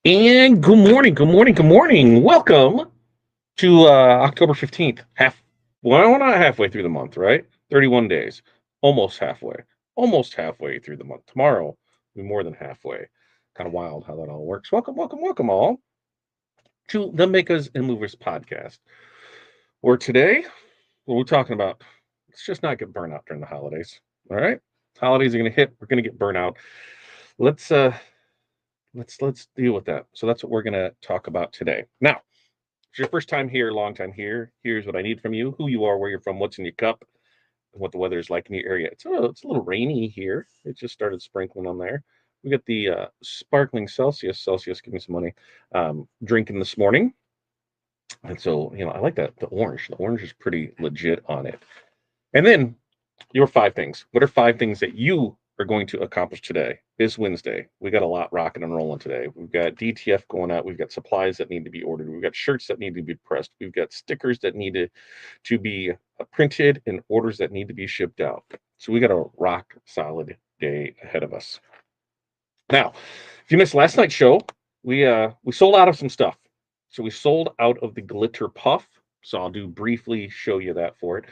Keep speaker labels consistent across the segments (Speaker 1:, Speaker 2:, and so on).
Speaker 1: And good morning, good morning, good morning. Welcome to October 15th. Well, not halfway through the month, right? 31 days. Almost halfway. Almost halfway through the month. Tomorrow will be more than halfway. Kind of wild how that all works. Welcome, welcome, welcome all to the Makers and Movers podcast. Where today, what we're talking about, let's just not get burnout during the holidays. All right? Holidays are gonna hit, we're gonna get burnout. Let's let's deal with that. So that's what we're gonna talk about today. Now, it's your first time here, long time here. Here's what I need from you: who you are, where you're from, what's in your cup, and what the weather is like in your area. It's a little rainy here. It just started sprinkling on there. We got the sparkling Celsius. Celsius, give me some money. Drinking this morning, and so I like that. The orange. The orange is pretty legit on it. And then your five things. What are five things that you are going to accomplish today? It's Wednesday. We got a lot rocking and rolling today. We've got DTF going out. We've got supplies that need to be ordered. We've got shirts that need to be pressed. We've got stickers that need to be printed and orders that need to be shipped out. So we got a rock solid day ahead of us. Now, if you missed last night's show, we sold out of some stuff. So we sold out of the glitter puff. So I'll do briefly show you that for it.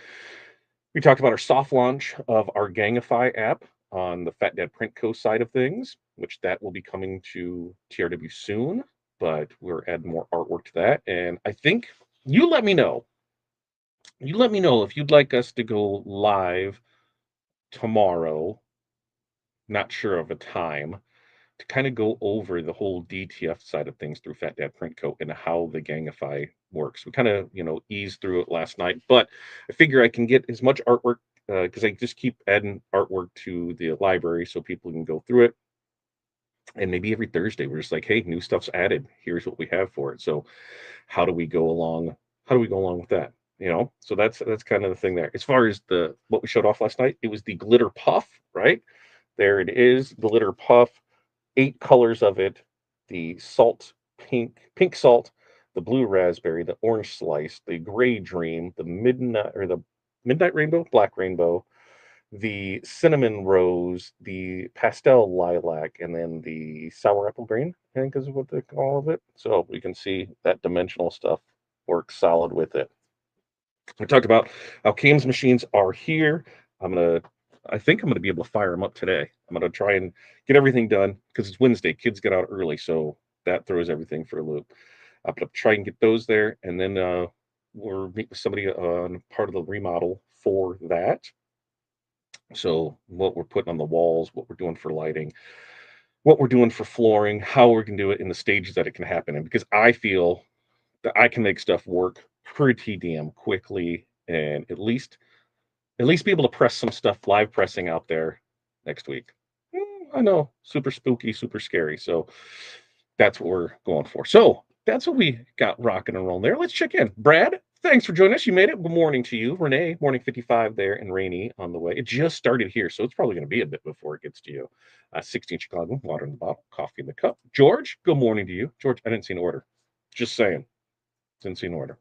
Speaker 1: We talked about our soft launch of our Gangify app on the Fat Dad Print Co side of things, which that will be coming to TRW soon, but we're adding more artwork to that. And I think you let me know. You let me know if you'd like us to go live tomorrow. Not sure of a time to kind of go over the whole DTF side of things through Fat Dad Print Co and how the Gangify works. We kind of, eased through it last night, but I figure I can get as much artwork because I just keep adding artwork to the library so people can go through it. And maybe every Thursday we're just like, hey, new stuff's added. Here's what we have for it. So how do we go along? How do we go along with that? So that's kind of the thing there. As far as the what we showed off last night, it was the glitter puff, right? There it is, glitter puff, 8 colors of it: the salt pink salt, the blue raspberry, the orange slice, the gray dream, the midnight rainbow, black rainbow, the cinnamon rose, the pastel lilac, and then the sour apple green, I think is what they call of it. So we can see that dimensional stuff works solid with it. We talked about how Kames machines are here. I think I'm gonna be able to fire them up today. I'm gonna try and get everything done because it's Wednesday. Kids get out early, so that throws everything for a loop. I'm gonna try and get those there, and then we're meet with somebody on part of the remodel for that. So what we're putting on the walls, what we're doing for lighting, what we're doing for flooring, how we can do it in the stages that it can happen in. Because I feel that I can make stuff work pretty damn quickly, and at least be able to press some stuff live pressing out there next week. I know, super spooky, super scary. So that's what we're going for. So that's what we got rocking and rolling there. Let's check in. Brad, thanks for joining us. You made it. Good morning to you. Renee, morning 55 there and rainy on the way. It just started here, so it's probably going to be a bit before it gets to you. 16 Chicago, water in the bottle, coffee in the cup. George, good morning to you. George, I didn't see an order. Just saying. Didn't see an order.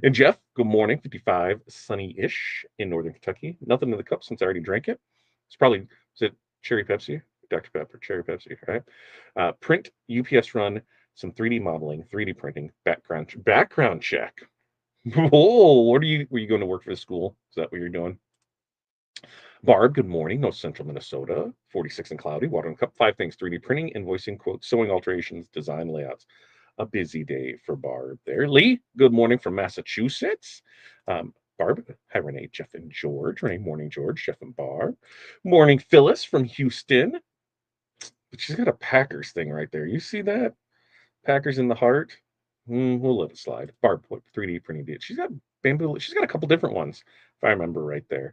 Speaker 1: And Jeff, good morning. 55, sunny-ish in Northern Kentucky. Nothing in the cup since I already drank it. Is it cherry Pepsi? Dr. Pepper, cherry Pepsi, right? Print, UPS run, some 3D modeling, 3D printing, background check. Whoa, were you going to work for the school? Is that what you're doing? Barb, good morning. No Central Minnesota. 46 and cloudy. Water in the cup. 5 things: 3D printing, invoicing, quotes, sewing alterations, design layouts. A busy day for Barb there. Lee, good morning from Massachusetts. Barb, hi Renee, Jeff, and George. Renee, morning, George, Jeff, and Barb. Morning, Phyllis from Houston. But she's got a Packers thing right there. You see that? Packers in the heart. We'll let it slide. Barb, what 3D printing did? She's got bamboo. She's got a couple different ones, if I remember right there.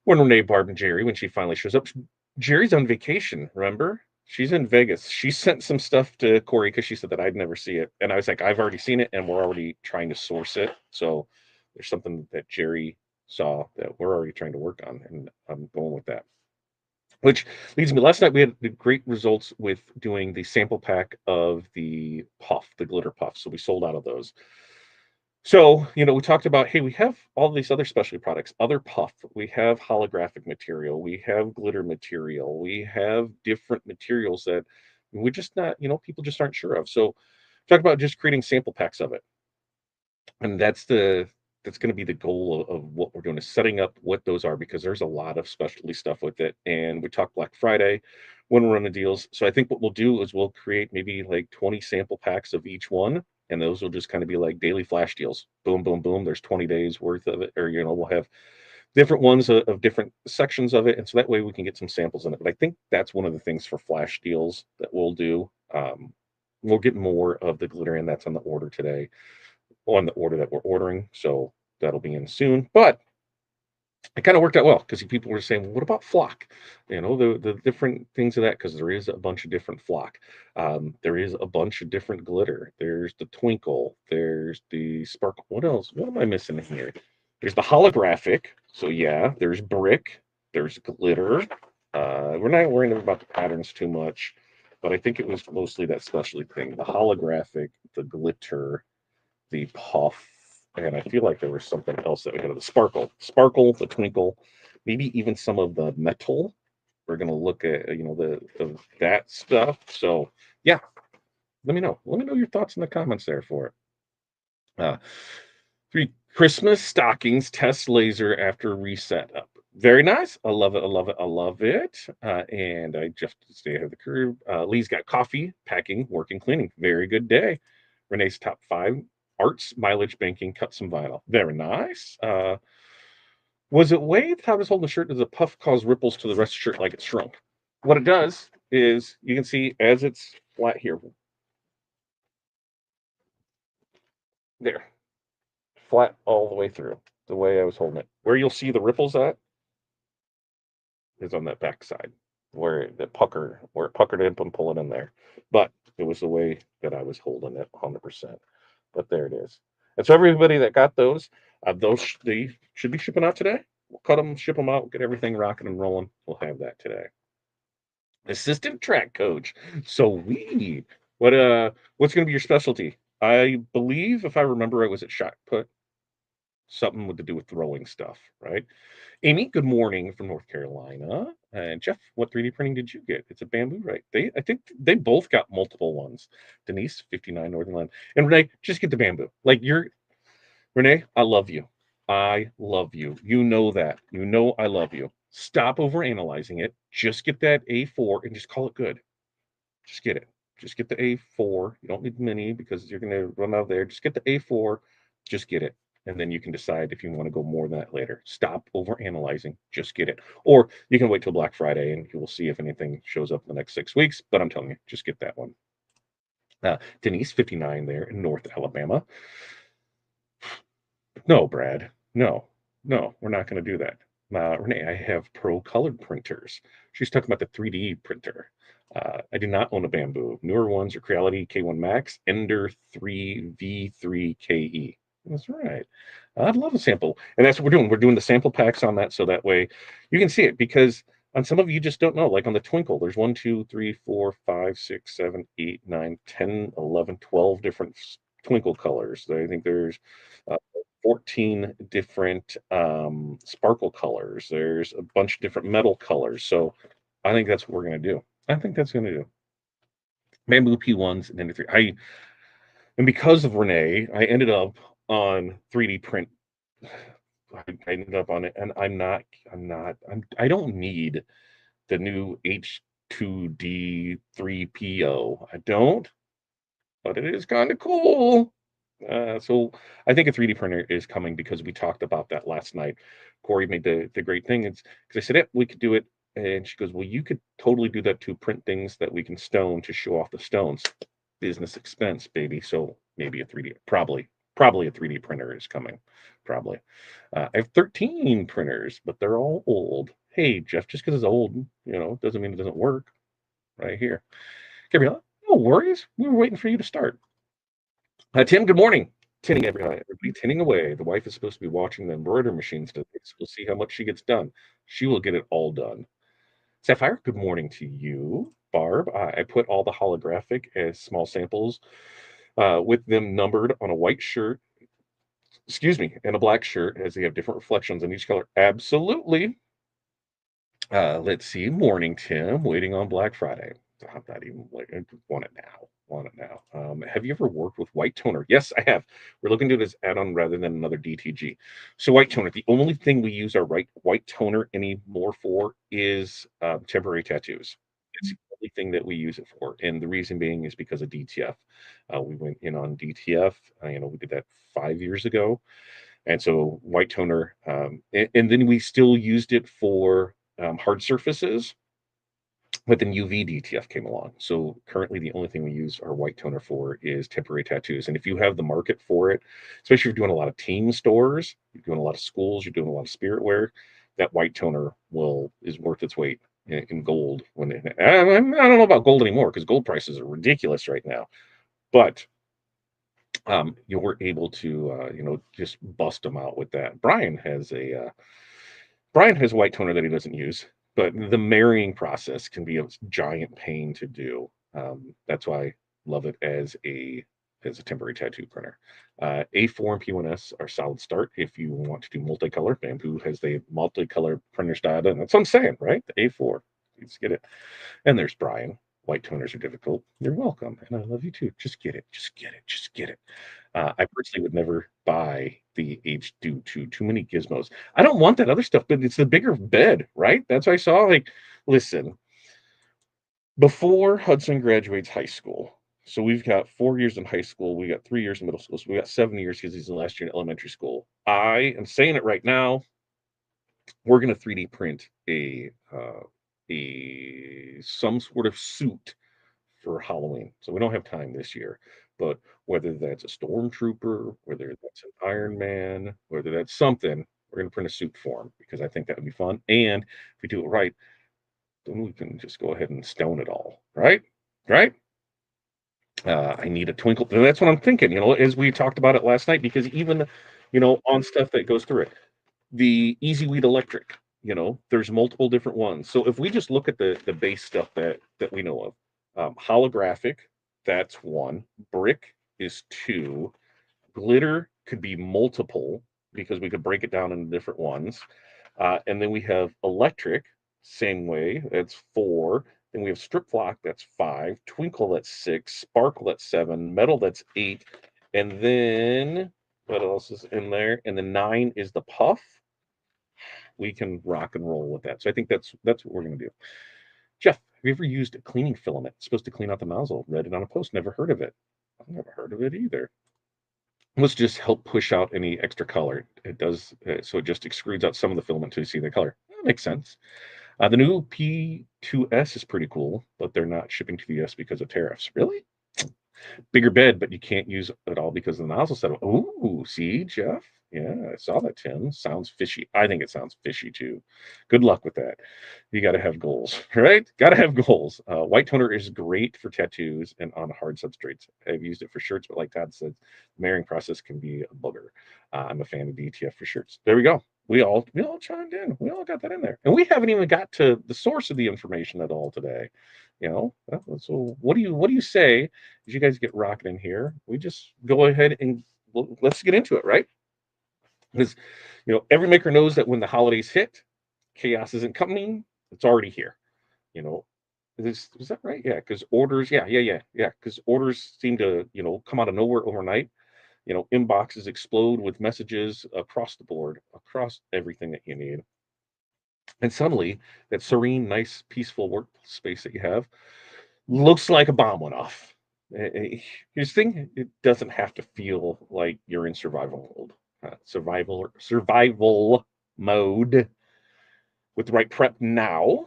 Speaker 1: When Renee, Barb, and Jerry, when she finally shows up, Jerry's on vacation, remember? She's in Vegas. She sent some stuff to Corey because she said that I'd never see it. And I was like, I've already seen it and we're already trying to source it. So there's something that Jerry saw that we're already trying to work on. And I'm going with that. Which leads me, last night we had the great results with doing the sample pack of the puff, the glitter puff. So we sold out of those. So, we talked about, hey, we have all these other specialty products, other puff, we have holographic material, we have glitter material, we have different materials that we're just not, people just aren't sure of. So talk about just creating sample packs of it. And that's going to be the goal of what we're doing, is setting up what those are, because there's a lot of specialty stuff with it. And we talk Black Friday when we're running deals. So I think what we'll do is we'll create maybe like 20 sample packs of each one. And those will just kind of be like daily flash deals. Boom, boom, boom. There's 20 days worth of it. Or, we'll have different ones of different sections of it. And so that way we can get some samples in it. But I think that's one of the things for flash deals that we'll do. We'll get more of the glitter in. That's on the order today, on the order that we're ordering. So that'll be in soon. But it kind of worked out well, because people were saying, well, what about flock? The different things of that, because there is a bunch of different flock. There is a bunch of different glitter. There's the twinkle. There's the sparkle. What else? What am I missing here? There's the holographic. So yeah, there's brick. There's glitter. We're not worrying about the patterns too much, but I think it was mostly that specialty thing: the holographic, the glitter, the puff, and I feel like there was something else that we had: the sparkle, the twinkle, maybe even some of the metal. We're gonna look at the that stuff. So yeah, let me know. Let me know your thoughts in the comments there for it. Uh, 3 Christmas stockings test laser after reset up. Very nice. I love it. I love it. I love it. And I just stay ahead of the curve. Lee's got coffee, packing, working, cleaning. Very good day. Renee's top 5: arts, mileage, banking, cut some vinyl. Very nice. Was it Wade? How was holding the shirt? Does the puff cause ripples to the rest of the shirt like it's shrunk? What it does is, you can see as it's flat here, there, flat all the way through, the way I was holding it. Where you'll see the ripples at is on that back side, where it puckered in and pull it in there. But it was the way that I was holding it 100%. But there it is. And so everybody that got those they should be shipping out today. We'll cut them, ship them out, get everything rocking and rolling. We'll have that today. Assistant track coach. So what's going to be your specialty? I believe, if I remember, I was at shot put, something with to do with throwing stuff, right? Amy, good morning from North Carolina. And Jeff, what 3D printing did you get? It's a bamboo, right? I think they both got multiple ones. Denise, 59 Northern Line. And Renee, just get the bamboo. Renee, I love you. I love you. You know that. You know I love you. Stop over analyzing it. Just get that A4 and just call it good. Just get it. Just get the A4. You don't need the mini, because you're going to run out of there. Just get the A4. Just get it. And then you can decide if you want to go more than that later. Stop over analyzing. Just get it. Or you can wait till Black Friday and you will see if anything shows up in the next 6 weeks. But I'm telling you, just get that one. Denise, 59 there in North Alabama. No, Brad. No, no, we're not going to do that. Renee, I have Pro Colored printers. She's talking about the 3D printer. I do not own a Bamboo. Newer ones are Creality K1 Max, Ender 3 V3KE. That's right. I'd love a sample. And that's what we're doing. We're doing the sample packs on that, so that way you can see it, because on some of you just don't know. Like on the Twinkle, there's 1, 2, 3, 4, 5, 6, 7, 8, 9, 10, 11, 12 different Twinkle colors. I think there's uh, 14 different sparkle colors. There's a bunch of different metal colors. So I think that's what we're going to do. I think that's going to do. Bamboo P1s and then 3. And because of Renee, I ended up on 3D print. I ended up on it, and I don't need the new H2D 3PO. I don't, but it is kind of cool. So I think a 3D printer is coming, because we talked about that last night. Corey made the great thing. It's because I said, yeah, we could do it. And she goes, well, you could totally do that to print things that we can stone to show off the stones. Business expense, baby. So maybe probably a 3D printer is coming. Probably. I have 13 printers, but they're all old. Hey, Jeff, just because it's old, doesn't mean it doesn't work. Right here. Gabriella, no worries. We were waiting for you to start. Tim, good morning. Tinning everybody tinning away. The wife is supposed to be watching the embroidery machines today, so we'll see how much she gets done. She will get it all done. Sapphire, good morning to you. Barb, I put all the holographic as small samples, with them numbered on a white shirt, and a black shirt, as they have different reflections in each color. Absolutely. Let's see. Morning, Tim. Waiting on Black Friday. I'm not even like, I want it now. Want it now. Have you ever worked with white toner? Yes, I have. We're looking to it as add-on rather than another DTG. So white toner. The only thing we use our white toner anymore for is temporary tattoos. It's the only thing that we use it for, and the reason being is because of DTF. We went in on DTF. We did that 5 years ago, and so white toner, and then we still used it for hard surfaces, but then UV DTF came along. So currently, the only thing we use our white toner for is temporary tattoos. And if you have the market for it, especially if you're doing a lot of team stores, you're doing a lot of schools, you're doing a lot of spirit wear, that white toner will is worth its weight in gold. I don't know about gold anymore because gold prices are ridiculous right now. But you were able to just bust them out with that. Brian has white toner that he doesn't use, but the marrying process can be a giant pain to do. That's why I love it as a temporary tattoo printer. A4 and P1S are solid start if you want to do multicolor. Bamboo has the multicolor printer style, and that's what I'm saying, right? The A4, let's get it. And there's Brian. White toners are difficult. You're welcome, and I love you too. Just get it, just get it, just get it. I personally would never buy the H due to too many gizmos. I don't want that other stuff, but it's the bigger bed, right? That's what I saw. Like, listen, before Hudson graduates high school, so we've got 4 years in high school, we got 3 years in middle school, so we got 7 years because he's in last year in elementary school. I am saying it right now. We're going to 3D print a some sort of suit for Halloween. So we don't have time this year. But whether that's a stormtrooper, whether that's an Iron Man, whether that's something, we're going to print a suit for him because I think that would be fun. And if we do it right, then we can just go ahead and stone it all, right? Right? I need a twinkle. And that's what I'm thinking, as we talked about it last night, because even, on stuff that goes through it, the Easy Weed Electric, there's multiple different ones. So if we just look at the base stuff that we know of, holographic, that's one. Brick is two. Glitter could be multiple because we could break it down into different ones. And then we have electric, same way, that's four. Then we have strip flock, that's five. Twinkle, that's six. Sparkle, that's seven. Metal, that's eight. And then what else is in there? And then nine is the puff. We can rock and roll with that. So I think that's what we're gonna do. Jeff, have you ever used a cleaning filament? It's supposed to clean out the nozzle. Read it on a post. Never heard of it. I've never heard of it either. Let's just help push out any extra color. It does, so it just extrudes out some of the filament to see the color. That makes sense. The new P2S is pretty cool, but they're not shipping to the US because of tariffs. Really? Bigger bed, but you can't use it all because of the nozzle setup. Ooh, see, Jeff? Yeah, I saw that, Tim. Sounds fishy. I think it sounds fishy too. Good luck with that. You got to have goals, right? Got to have goals. White toner is great for tattoos and on hard substrates. I've used it for shirts, but like Todd said, the marrying process can be a booger. I'm a fan of DTF for shirts. There we go. We all chimed in. We all got that in there, and we haven't even got to the source of the information at all today. So what do you say as you guys get rocking in here? We just go ahead and let's get into it, right? Because every maker knows that when the holidays hit, chaos isn't coming; it's already here. You know, is that right? Yeah, because orders, yeah. Because orders seem to come out of nowhere overnight. Inboxes explode with messages across the board, across everything that you need, and suddenly that serene, nice, peaceful workspace that you have looks like a bomb went off. Here's the thing: it doesn't have to feel like you're in survival mode. Survival mode with the right prep now.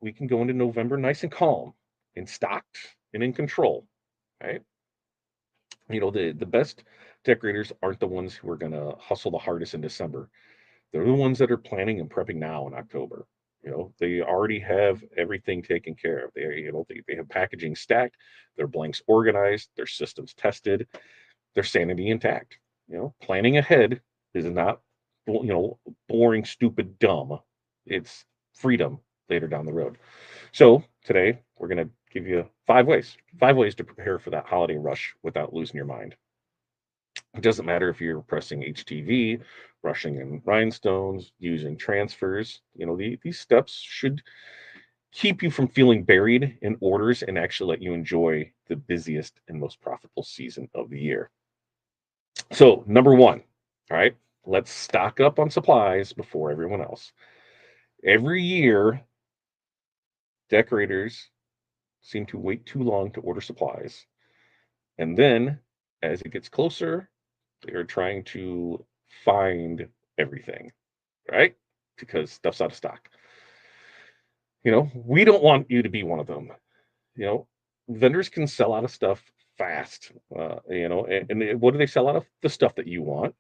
Speaker 1: We can go into November nice and calm, and stocked and in control. Right? The best decorators aren't the ones who are gonna hustle the hardest in December. They're the ones that are planning and prepping now in October. They already have everything taken care of. They have packaging stacked, their blanks organized, their systems tested, their sanity intact. Planning ahead is not, boring, stupid, dumb. It's freedom later down the road. So today we're going to give you five ways to prepare for that holiday rush without losing your mind. It doesn't matter if you're pressing HTV, brushing in rhinestones, using transfers. These steps should keep you from feeling buried in orders and actually let you enjoy the busiest and most profitable season of the year. So, number one, all right, let's stock up on supplies before everyone else. Every year, decorators seem to wait too long to order supplies. And then, as it gets closer, they're trying to find everything, right? Because stuff's out of stock. We don't want you to be one of them. You know, Vendors can sell out of stuff fast. And what do they sell out of? The stuff that you want.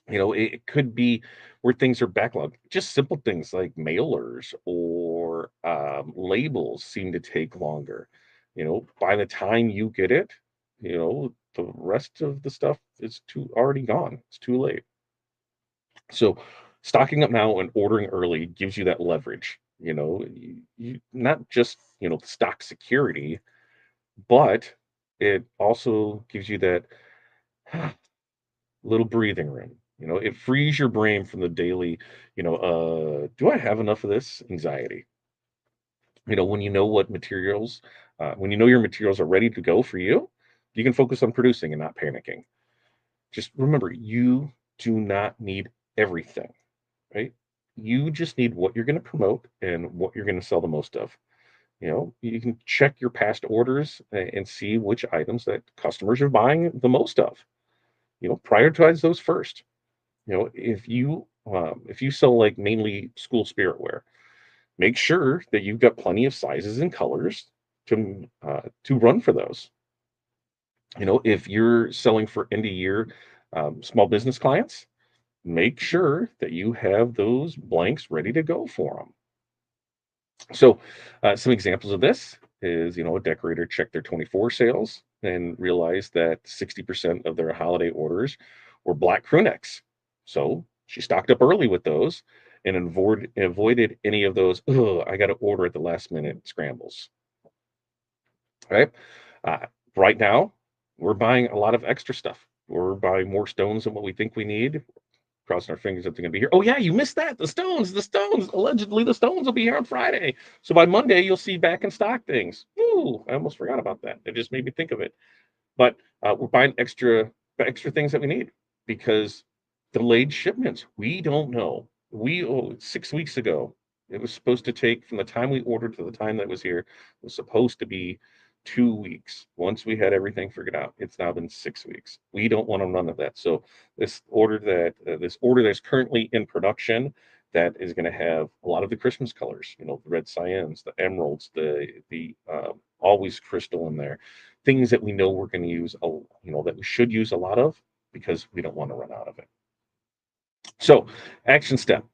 Speaker 1: It could be where things are backlogged. Just simple things like mailers or labels seem to take longer. By the time you get it, the rest of the stuff is too already gone. It's too late. So stocking up now and ordering early gives you that leverage. You not just stock security, but it also gives you that little breathing room. It frees your brain from the daily, do I have enough of this anxiety? When you know what materials, when you know your materials are ready to go for you, you can focus on producing and not panicking. Just remember, you do not need everything, right? You just need what you're going to promote and what you're going to sell the most of. You can check your past orders and see which items that customers are buying the most of. Prioritize those first. If you sell like mainly school spirit wear, make sure that you've got plenty of sizes and colors to run for those. If you're selling for end of year small business clients, make sure that you have those blanks ready to go for them. So, some examples of this is, a decorator checked their 24 sales and realized that 60% of their holiday orders were black crew necks. So she stocked up early with those and avoided any of those, I got to order at the last minute scrambles. Right? Uh, right now, we're buying a lot of extra stuff. We're buying more stones than what we think we need, crossing our fingers that they're going to be here. Oh yeah, you missed that. The stones. Allegedly, the stones will be here on Friday. So by Monday, you'll see back in stock things. Ooh, I almost forgot about that. It just made me think of it. But we're buying extra things that we need because delayed shipments. We don't know. 6 weeks ago, it was supposed to take from the time we ordered to the time that it was here. It was supposed to be 2 weeks. Once we had everything figured out, it's now been 6 weeks. We don't want none of that. So this order that's currently in production that is going to have a lot of the Christmas colors. The red cyans, the emeralds, the always crystal in there, things that we know we're going to use. That we should use a lot of because we don't want to run out of it. So, action step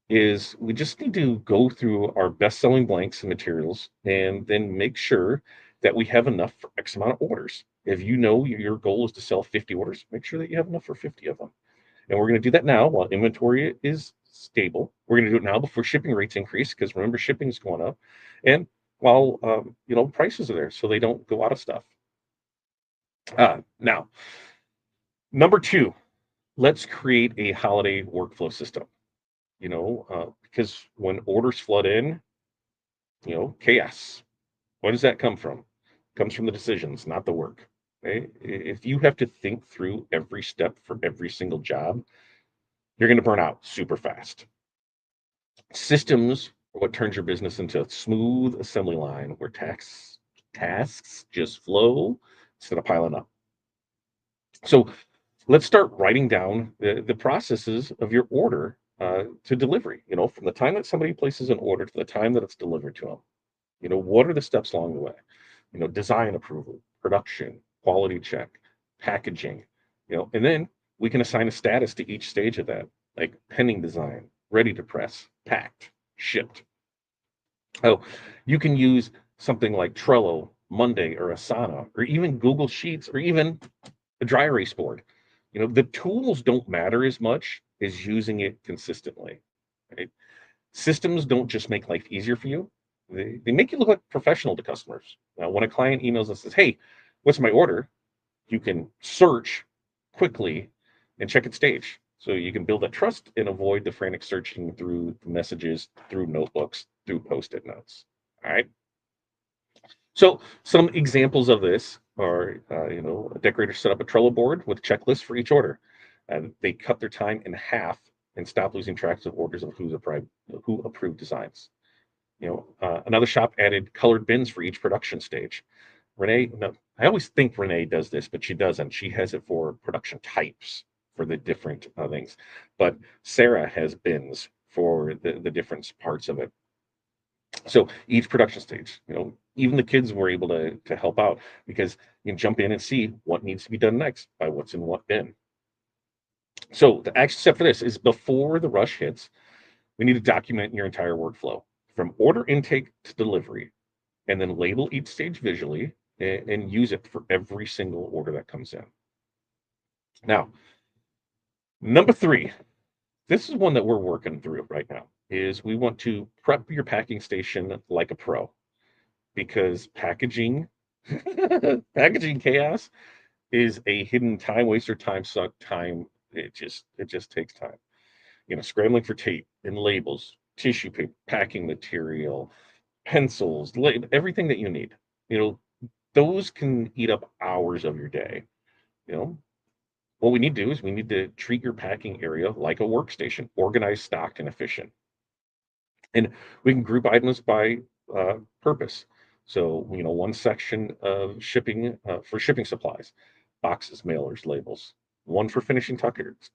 Speaker 1: is we just need to go through our best selling blanks and materials and then make sure that we have enough for X amount of orders. If you know your goal is to sell 50 orders, make sure that you have enough for 50 of them. And we're going to do that now while inventory is stable. We're going to do it now before shipping rates increase because remember, shipping is going up. And while, prices are there so they don't go out of stuff. Now, number two, let's create a holiday workflow system. Because when orders flood in, chaos. Where does that come from? It comes from the decisions, not the work. Okay? If you have to think through every step for every single job, you're going to burn out super fast. Systems are what turns your business into a smooth assembly line where tasks just flow instead of piling up. So let's start writing down the processes of your order to delivery, from the time that somebody places an order to the time that it's delivered to them. What are the steps along the way? Design approval, production, quality check, packaging, and then we can assign a status to each stage of that, like pending design, ready to press, packed, shipped. Oh, you can use something like Trello, Monday, or Asana, or even Google Sheets, or even a dry erase board. The tools don't matter as much as using it consistently. Right? Systems don't just make life easier for you, they make you look like a professional to customers. Now, when a client emails and says, hey, what's my order? You can search quickly and check its stage. So you can build that trust and avoid the frantic searching through messages, through notebooks, through post-it notes. All right. So some examples of this are, a decorator set up a Trello board with checklists for each order, and they cut their time in half and stop losing track of orders of who approved designs. Another shop added colored bins for each production stage. Renee, no, I always think Renee does this, but she doesn't. She has it for production types for the different things. But Sarah has bins for the different parts of it. So each production stage, even the kids were able to help out because you can jump in and see what needs to be done next by what's in what bin. So the action step for this is before the rush hits, we need to document your entire workflow from order intake to delivery, and then label each stage visually and use it for every single order that comes in. Now, number 3, this is one that we're working through right now, is we want to prep your packing station like a pro because packaging chaos is a hidden time waster, time suck, time. It just takes time. Scrambling for tape and labels, tissue paper, packing material, pencils, everything that you need. You know, those can eat up hours of your day. You know, what we need to do is we need to treat your packing area like a workstation, organized, stocked, and efficient. And we can group items by purpose. So, one section of shipping for shipping supplies, boxes, mailers, labels. One for finishing touches,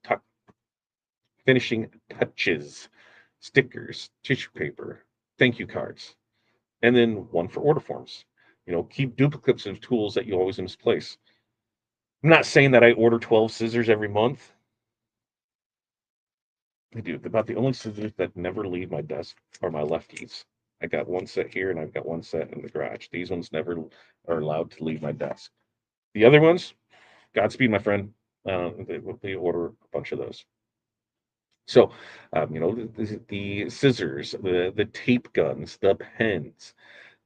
Speaker 1: stickers, tissue paper, thank you cards, and then one for order forms. Keep duplicates of tools that you always misplace. I'm not saying that I order 12 scissors every month. I do. About the only scissors that never leave my desk are my lefties. I got one set here and I've got one set in the garage. These ones never are allowed to leave my desk. The other ones, Godspeed, my friend. They order a bunch of those. So, the scissors, the tape guns, the pens,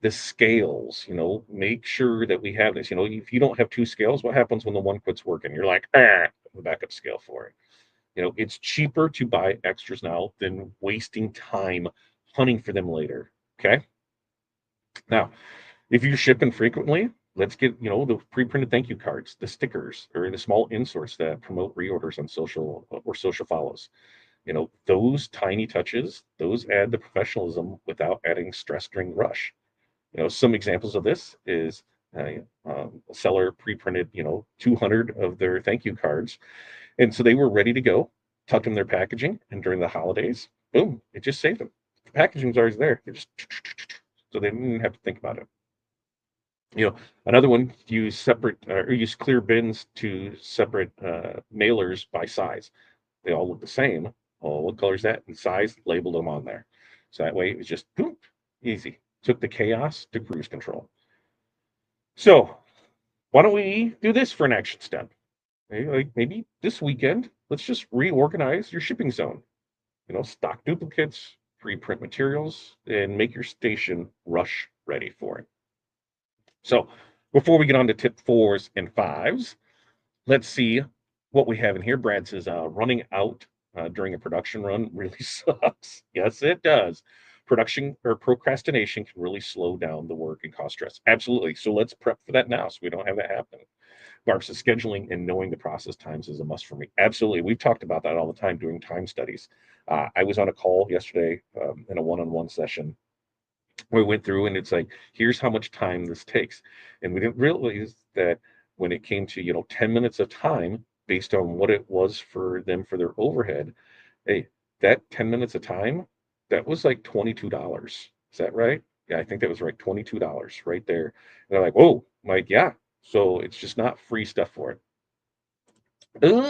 Speaker 1: the scales, make sure that we have this. If you don't have two scales, what happens when the one quits working? You're like, the backup scale for it. It's cheaper to buy extras now than wasting time hunting for them later. Okay. Now, if you're shipping frequently, let's get, the pre-printed thank you cards, the stickers, or the small inserts that promote reorders on social or social follows. Those tiny touches, those add the professionalism without adding stress during rush. Some examples of this is a seller pre-printed, 200 of their thank you cards. And so they were ready to go, tucked in their packaging. And during the holidays, boom, it just saved them. The packaging was always there. They just, so they didn't even have to think about it. Another one, use separate or use clear bins to separate mailers by size. They all look the same. Oh, what color is that? And size, labeled them on there. So that way it was just boom, easy. Took the chaos to cruise control. So why don't we do this for an action step? Maybe this weekend, let's just reorganize your shipping zone. Stock duplicates, pre-print materials, and make your station rush ready for it. So before we get on to tip 4s and 5s, let's see what we have in here. Brad says running out during a production run really sucks. Yes, it does. Production or procrastination can really slow down the work and cause stress. Absolutely. So let's prep for that now so we don't have that happen. Barb says scheduling and knowing the process times is a must for me. Absolutely. We've talked about that all the time doing time studies. I was on a call yesterday in a one-on-one session. We went through and it's like, here's how much time this takes. And we didn't realize that when it came to, 10 minutes of time based on what it was for them for their overhead, hey, that 10 minutes of time, that was like $22. Is that right? Yeah, I think that was right. $22 right there. And they're like, whoa, I'm like, yeah. So it's just not free stuff for it.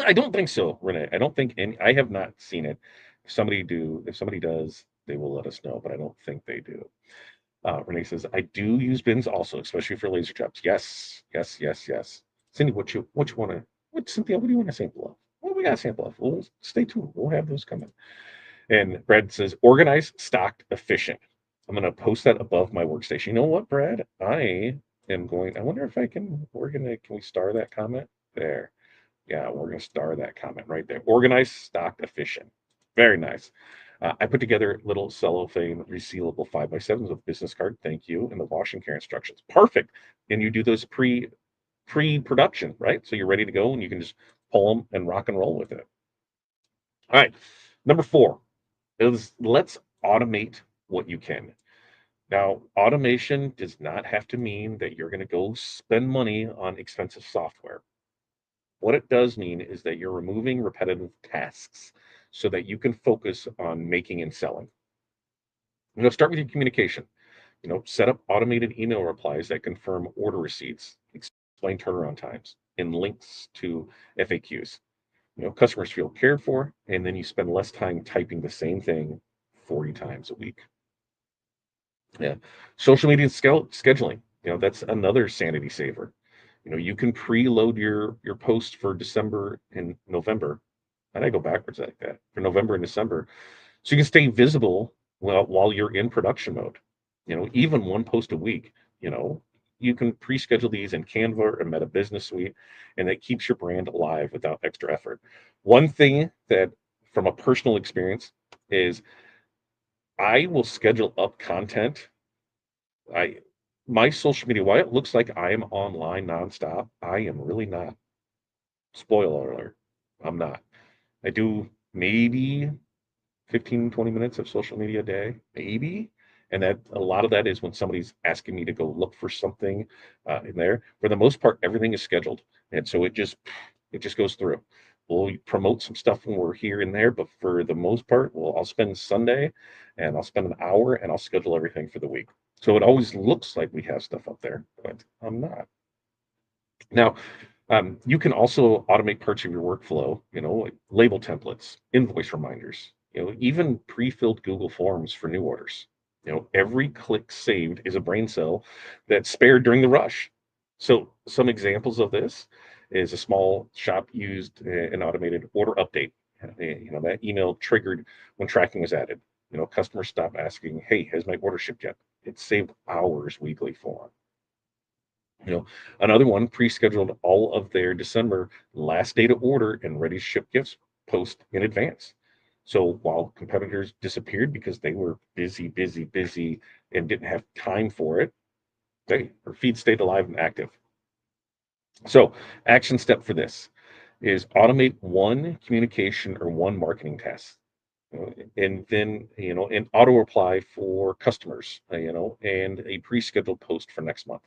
Speaker 1: I don't think so, Renee. I don't think any. I have not seen it. If somebody does, they will let us know. But I don't think they do. Renee says, I do use bins also, especially for laser jobs. Yes, yes, yes, yes. Cindy, what you want to, what Cynthia, what do you want to sample of? Well, we got a sample of. Well, stay tuned. We'll have those coming. And Brad says, organized, stocked, efficient. I'm going to post that above my workstation. You know what, Brad? I wonder if I can, can we star that comment? There. Yeah, we're going to star that comment right there. Organized, stocked, efficient. Very nice. I put together little cellophane resealable 5x7s with business card, thank you, and the wash and care instructions. Perfect. And you do those pre-production, right? So you're ready to go and you can just pull them and rock and roll with it. All right. Number 4 is let's automate what you can. Now, automation does not have to mean that you're going to go spend money on expensive software. What it does mean is that you're removing repetitive tasks so that you can focus on making and selling. Start with your communication. Set up automated email replies that confirm order receipts, explain turnaround times, and links to FAQs. Customers feel cared for, and then you spend less time typing the same thing 40 times a week. Yeah. Social media scheduling, that's another sanity saver. You can preload your post for December and November. And I go backwards like that for November and December. So you can stay visible while you're in production mode. Even one post a week, you know, you can pre-schedule these in Canva or Meta Business Suite, and that keeps your brand alive without extra effort. One thing that from a personal experience is I will schedule up content. I My social media, while it looks like I am online nonstop, I am really not. Spoiler alert, I'm not. I do maybe 15, 20 minutes of social media a day, maybe. And that a lot of that is when somebody's asking me to go look for something in there. For the most part, everything is scheduled. And so it just goes through. We'll promote some stuff when we're here and there, but for the most part, I'll spend Sunday and I'll spend an hour and I'll schedule everything for the week. So it always looks like we have stuff up there, but I'm not. Now, you can also automate parts of your workflow, like label templates, invoice reminders, even pre-filled Google Forms for new orders. Every click saved is a brain cell that's spared during the rush. So some examples of this is a small shop used an automated order update. That email triggered when tracking was added. Customers stop asking, "Hey, has my order shipped yet?" It saved hours weekly for them. You know, Another one pre-scheduled all of their December last day to order and ready to ship gifts post in advance. So while competitors disappeared because they were busy, busy, busy and didn't have time for it, their feed stayed alive and active. So action step for this is automate one communication or one marketing task. And then an auto reply for customers, and a pre-scheduled post for next month.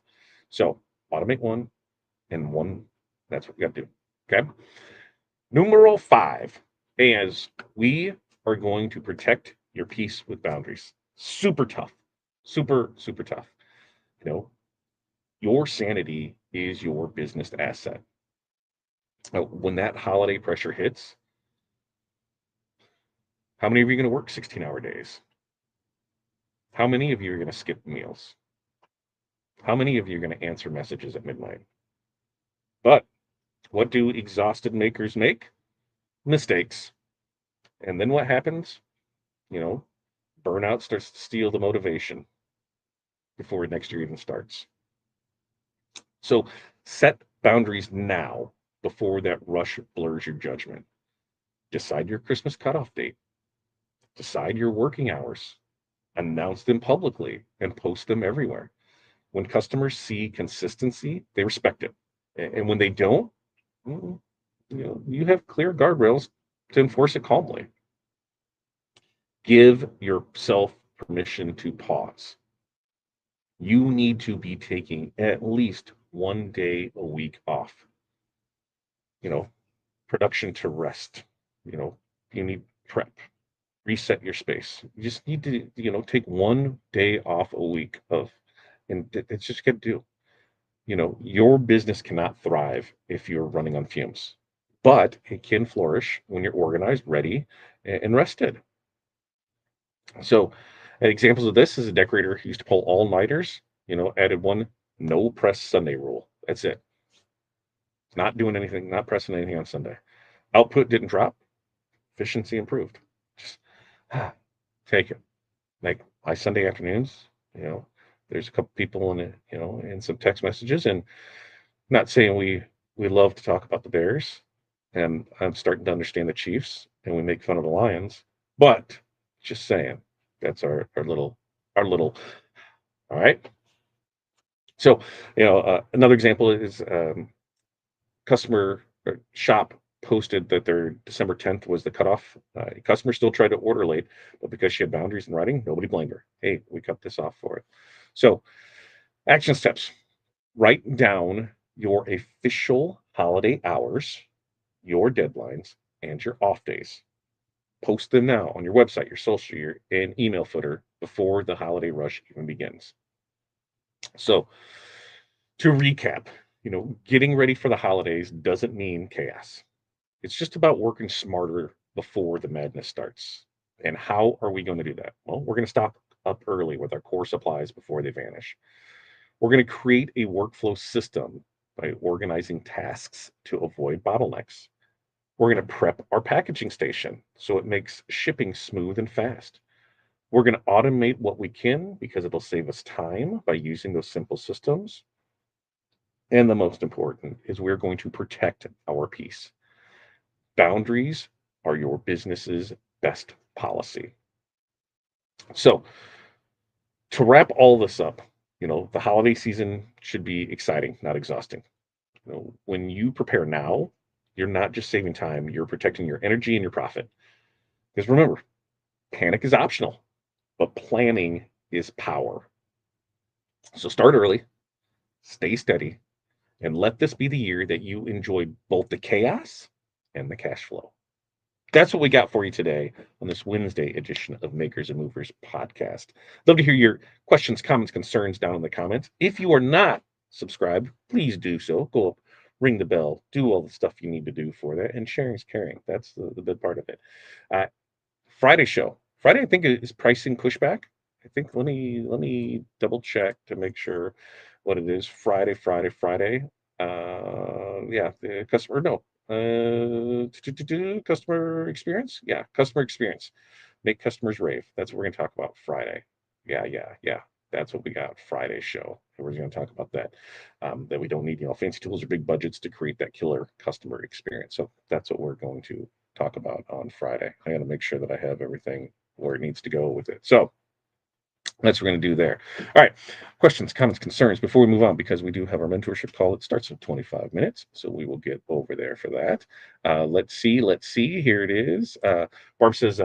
Speaker 1: So automate one, and one. That's what you got to do. Okay. Numero 5 is we are going to protect your peace with boundaries. Super tough. Super, super tough. You know, your sanity is your business asset. When that holiday pressure hits, how many of you are going to work 16-hour days? How many of you are going to skip meals? How many of you are going to answer messages at midnight? But what do exhausted makers make? Mistakes. And then what happens? You know, Burnout starts to steal the motivation before next year even starts. So set boundaries now before that rush blurs your judgment. Decide your Christmas cutoff date. Decide your working hours. Announce them publicly and post them everywhere. When customers see consistency, they respect it. And when they don't, mm, you have clear guardrails to enforce it calmly. Give yourself permission to pause. You need to be taking at least one day a week off. You know, production to rest. You know, you need prep, reset your space. You just need to, take one day off a week and it's just gonna do. Your business cannot thrive if you're running on fumes, but it can flourish when you're organized, ready, and rested. So, examples of this is a decorator who used to pull all-nighters, added one no press Sunday rule. That's it. Not doing anything, not pressing anything on Sunday. Output didn't drop, efficiency improved. Just take it. Like my Sunday afternoons, there's a couple people in it, in some text messages, and not saying we love to talk about the Bears, and I'm starting to understand the Chiefs, and we make fun of the Lions. But just saying, that's our little. All right. So another example is customer shop posted that their December 10th was the cutoff. Customer still tried to order late, but because she had boundaries in writing, nobody blamed her. Hey, we cut this off for it. So action steps: write down your official holiday hours, your deadlines, and your off days. Post them now on your website, your social, your and email footer before the holiday rush even begins. So to recap, getting ready for the holidays doesn't mean chaos. It's just about working smarter before the madness starts. And how are we going to do that? Well, we're going to stop up early with our core supplies before they vanish. We're going to create a workflow system by organizing tasks to avoid bottlenecks. We're going to prep our packaging station so it makes shipping smooth and fast. We're going to automate what we can because it'll save us time by using those simple systems. And the most important is we're going to protect our peace. Boundaries are your business's best policy. So, to wrap all this up, the holiday season should be exciting, not exhausting. When you prepare now, you're not just saving time, you're protecting your energy and your profit. Because remember, panic is optional, but planning is power. So start early, stay steady, and let this be the year that you enjoy both the chaos and the cash flow. That's what we got for you today on this Wednesday edition of Makers and Movers podcast. Love to hear your questions, comments, concerns down in the comments. If you are not subscribed, please do so. Go up, ring the bell, do all the stuff you need to do for that. And sharing is caring. That's the big part of it. Uh, Friday show. Friday, I think, is pricing pushback. I think let me double check to make sure what it is. Friday. Yeah, the customer no. Customer experience. Yeah, customer experience. Make customers rave. That's what we're gonna talk about Friday. Yeah. That's what we got Friday show. And we're gonna talk about that. That we don't need fancy tools or big budgets to create that killer customer experience. So that's what we're going to talk about on Friday. I got to make sure that I have everything where it needs to go with it. So that's what we're going to do there. All right. Questions, comments, concerns before we move on, because we do have our mentorship call. It starts in 25 minutes. So we will get over there for that. Let's see. Here it is. Barb says,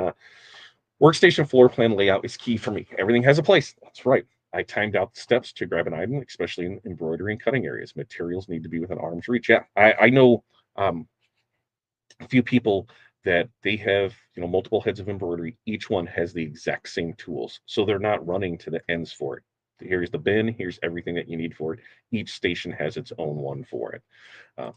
Speaker 1: workstation floor plan layout is key for me. Everything has a place. That's right. I timed out the steps to grab an item, especially in embroidery and cutting areas. Materials need to be within arm's reach. Yeah, I know a few people that they have multiple heads of embroidery. Each one has the exact same tools, so they're not running to the ends for it. Here's the bin, here's everything that you need for it. Each station has its own one for it.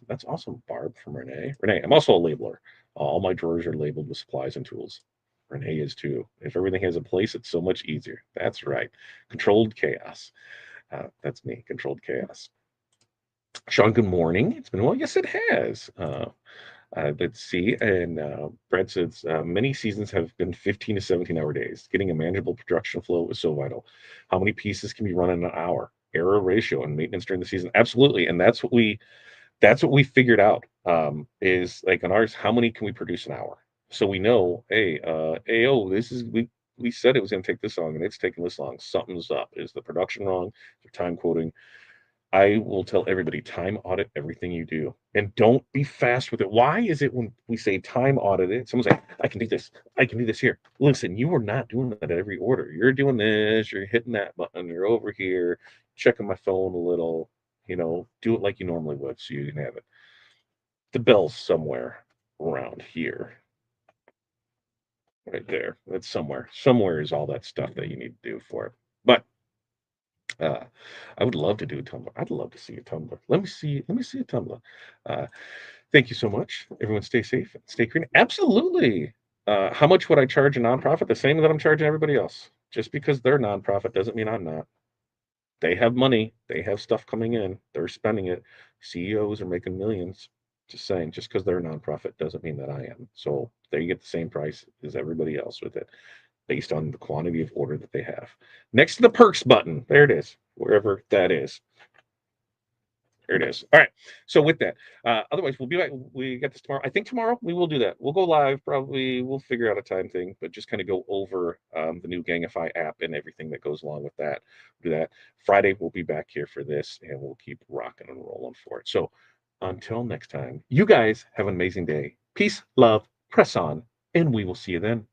Speaker 1: That's awesome. Barb from Renee, I'm also a labeler. All my drawers are labeled with supplies and tools. Renee is too. If everything has a place, it's so much easier. That's right. Controlled chaos. That's me. Controlled chaos. Sean, good morning. It's been a while. Yes, it has. Let's see. And Brad says many seasons have been 15 to 17-hour days. Getting a manageable production flow is so vital. How many pieces can be run in an hour? Error ratio and maintenance during the season. Absolutely. And that's what we figured out. Is like on ours, how many can we produce an hour? So we know, hey, this is we said it was going to take this long, and it's taking this long. Something's up. Is the production wrong? Is the time quoting? I will tell everybody, time audit everything you do, and don't be fast with it. Why is it when we say time audit it, someone's like, I can do this. I can do this here. Listen, you are not doing that at every order. You're doing this, you're hitting that button, you're over here, checking my phone a little, do it like you normally would so you can have it. The bell's somewhere around here. Right there. That's somewhere. Somewhere is all that stuff that you need to do for it. But Uh, I would love to do a Tumblr. I'd love to see a Tumblr. Let me see a Tumblr. Uh, thank you so much. Everyone stay safe and stay green. Absolutely. How much would I charge a nonprofit? The same that I'm charging everybody else. Just because they're nonprofit doesn't mean I'm not. They have money. They have stuff coming in. They're spending it. CEOs are making millions. Just saying, just because they're a nonprofit doesn't mean that I am. So they get the same price as everybody else with it, based on the quantity of order that they have. Next to the perks button, there it is, wherever that is. There it is. All right. So with that, otherwise we'll be back. We got this tomorrow. I think tomorrow we will do that. We'll go live. Probably we'll figure out a time thing, but just kind of go over the new Gangify app and everything that goes along with that. Do that Friday. We'll be back here for this, and we'll keep rocking and rolling for it. So until next time, you guys have an amazing day. Peace, love, press on, and we will see you then.